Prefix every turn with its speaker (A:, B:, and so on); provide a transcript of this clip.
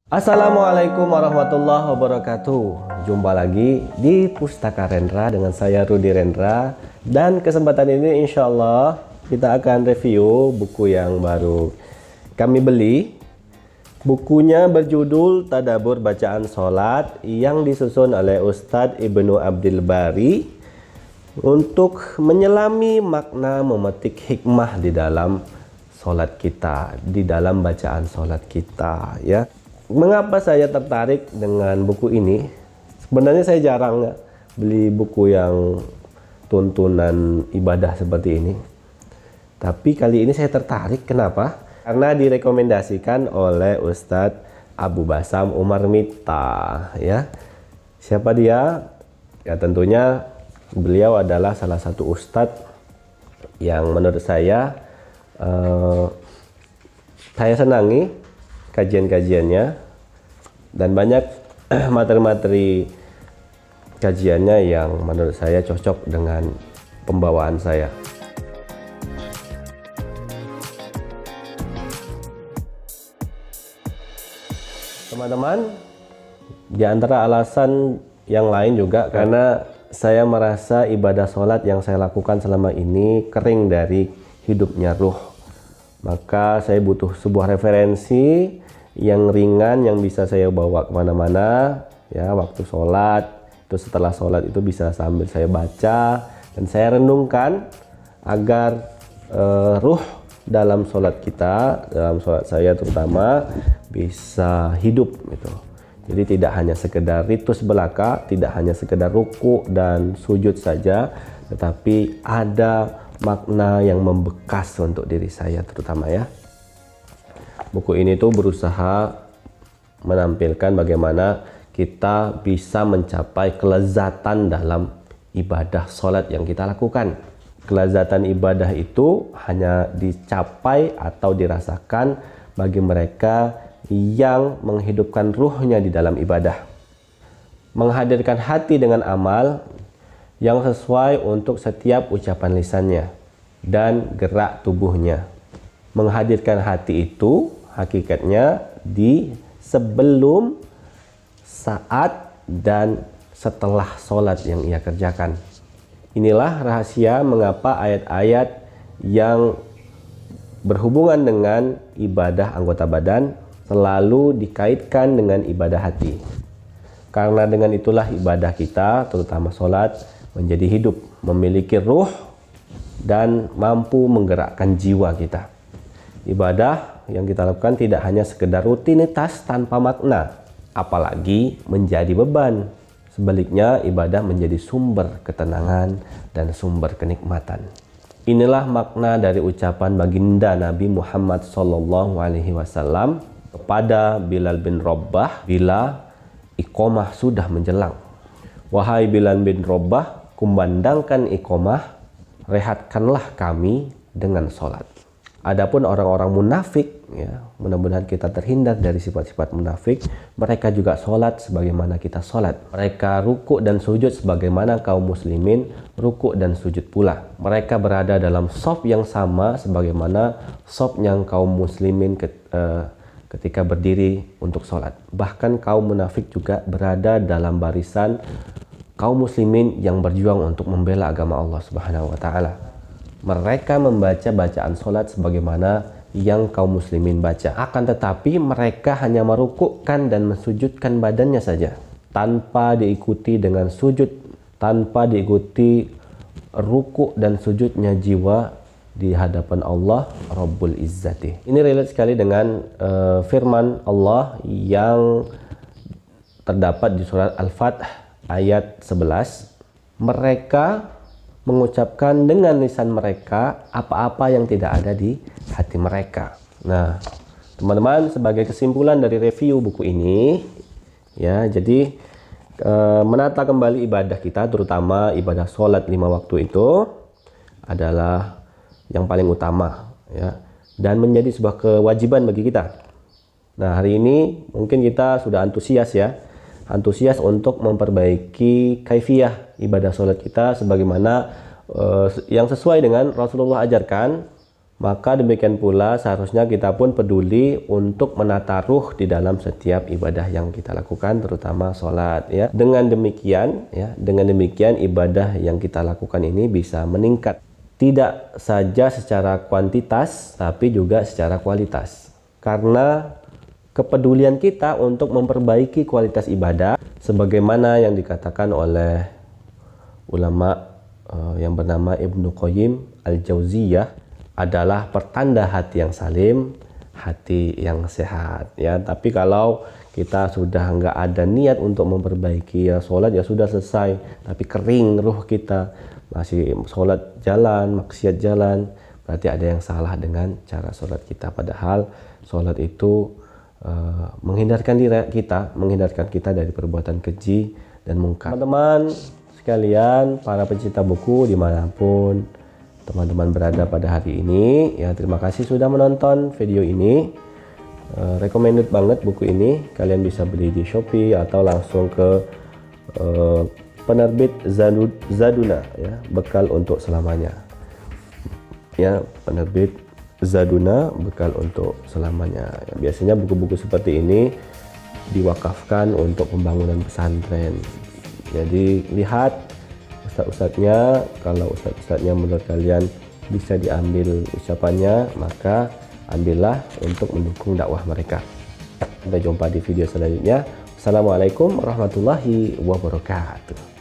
A: Assalamualaikum warahmatullahi wabarakatuh. Jumpa lagi di Pustaka Rendra dengan saya Rudi Rendra. Dan kesempatan ini insya Allah kita akan review buku yang baru kami beli. Bukunya berjudul Tadabbur Bacaan Sholat yang disusun oleh Ustadz Ibnu Abdul Bari untuk menyelami makna memetik hikmah di dalam sholat kita, di dalam bacaan sholat kita, ya. Mengapa saya tertarik dengan buku ini? Sebenarnya saya jarang beli buku yang tuntunan ibadah seperti ini. Tapi kali ini saya tertarik. Kenapa? Karena direkomendasikan oleh Ustadz Abu Basam Umar Mita, ya. Siapa dia? Ya tentunya beliau adalah salah satu ustadz yang menurut saya senangi kajian-kajiannya, dan banyak materi-materi kajiannya yang menurut saya cocok dengan pembawaan saya. Teman-teman, di antara alasan yang lain juga karena saya merasa ibadah sholat yang saya lakukan selama ini kering dari hidupnya ruh. Maka saya butuh sebuah referensi yang ringan yang bisa saya bawa kemana-mana, ya, waktu sholat. Itu setelah sholat itu bisa sambil saya baca dan saya renungkan agar ruh dalam sholat kita, dalam sholat saya terutama, bisa hidup gitu. Jadi tidak hanya sekedar ritus belaka, tidak hanya sekedar ruku dan sujud saja, tetapi ada makna yang membekas untuk diri saya terutama, ya. Buku ini tuh berusaha menampilkan bagaimana kita bisa mencapai kelezatan dalam ibadah sholat yang kita lakukan. Kelezatan ibadah itu hanya dicapai atau dirasakan bagi mereka yang menghidupkan ruhnya di dalam ibadah, menghadirkan hati dengan amal yang sesuai untuk setiap ucapan lisannya dan gerak tubuhnya. Menghadirkan hati itu hakikatnya di sebelum, saat, dan setelah sholat yang ia kerjakan. Inilah rahasia mengapa ayat-ayat yang berhubungan dengan ibadah anggota badan selalu dikaitkan dengan ibadah hati. Karena dengan itulah ibadah kita, terutama sholat, menjadi hidup, memiliki ruh, dan mampu menggerakkan jiwa kita. Ibadah yang kita lakukan tidak hanya sekedar rutinitas tanpa makna, apalagi menjadi beban. Sebaliknya, ibadah menjadi sumber ketenangan dan sumber kenikmatan. Inilah makna dari ucapan baginda Nabi Muhammad SAW kepada Bilal bin Rabah bila iqomah sudah menjelang. Wahai Bilal bin Rabah, kumandangkan iqomah, rehatkanlah kami dengan sholat. Adapun orang-orang munafik, ya, mudah-mudahan kita terhindar dari sifat-sifat munafik. Mereka juga sholat sebagaimana kita sholat. Mereka ruku dan sujud sebagaimana kaum muslimin ruku dan sujud pula. Mereka berada dalam shaf yang sama sebagaimana shaf yang kaum muslimin ketika berdiri untuk sholat. Bahkan kaum munafik juga berada dalam barisan kaum muslimin yang berjuang untuk membela agama Allah Subhanahu wa Ta'ala. Mereka membaca bacaan sholat sebagaimana yang kaum muslimin baca. Akan tetapi mereka hanya merukukkan dan mensujudkan badannya saja, tanpa diikuti dengan sujud, tanpa diikuti ruku dan sujudnya jiwa di hadapan Allah Rabbul Izzati. Ini relate sekali dengan firman Allah yang terdapat di surat Al-Fath ayat 11. Mereka mengucapkan dengan lisan mereka apa-apa yang tidak ada di hati mereka. Nah, teman-teman, sebagai kesimpulan dari review buku ini, ya, jadi menata kembali ibadah kita, terutama ibadah sholat 5 waktu itu adalah yang paling utama, ya, dan menjadi sebuah kewajiban bagi kita. Nah, hari ini mungkin kita sudah antusias, ya, antusias untuk memperbaiki kaifiyah ibadah sholat kita sebagaimana yang sesuai dengan Rasulullah ajarkan, Maka demikian pula seharusnya kita pun peduli untuk menata ruh di dalam setiap ibadah yang kita lakukan, terutama sholat ya. Dengan demikian ibadah yang kita lakukan ini bisa meningkat, tidak saja secara kuantitas tapi juga secara kualitas. Karena kepedulian kita untuk memperbaiki kualitas ibadah sebagaimana yang dikatakan oleh ulama yang bernama Ibnu Qayyim Al-Jauziyah adalah pertanda hati yang salim, hati yang sehat ya. Tapi kalau kita sudah nggak ada niat untuk memperbaiki ya, sholat ya sudah selesai tapi kering ruh kita, masih sholat jalan, maksiat jalan, berarti ada yang salah dengan cara sholat kita. Padahal sholat itu menghindarkan kita dari perbuatan keji dan mungkar. Teman-teman sekalian, para pencinta buku dimanapun teman-teman berada pada hari ini ya, terima kasih sudah menonton video ini. Recommended banget buku ini, kalian bisa beli di Shopee atau langsung ke penerbit Zaduna ya, bekal untuk selamanya ya, penerbit Zaduna bekal untuk selamanya ya. Biasanya buku-buku seperti ini diwakafkan untuk pembangunan pesantren. Jadi lihat ustadz-ustadznya, kalau ustadz-ustadznya menurut kalian bisa diambil ucapannya, maka ambillah untuk mendukung dakwah mereka. Sampai jumpa di video selanjutnya. Assalamualaikum warahmatullahi wabarakatuh.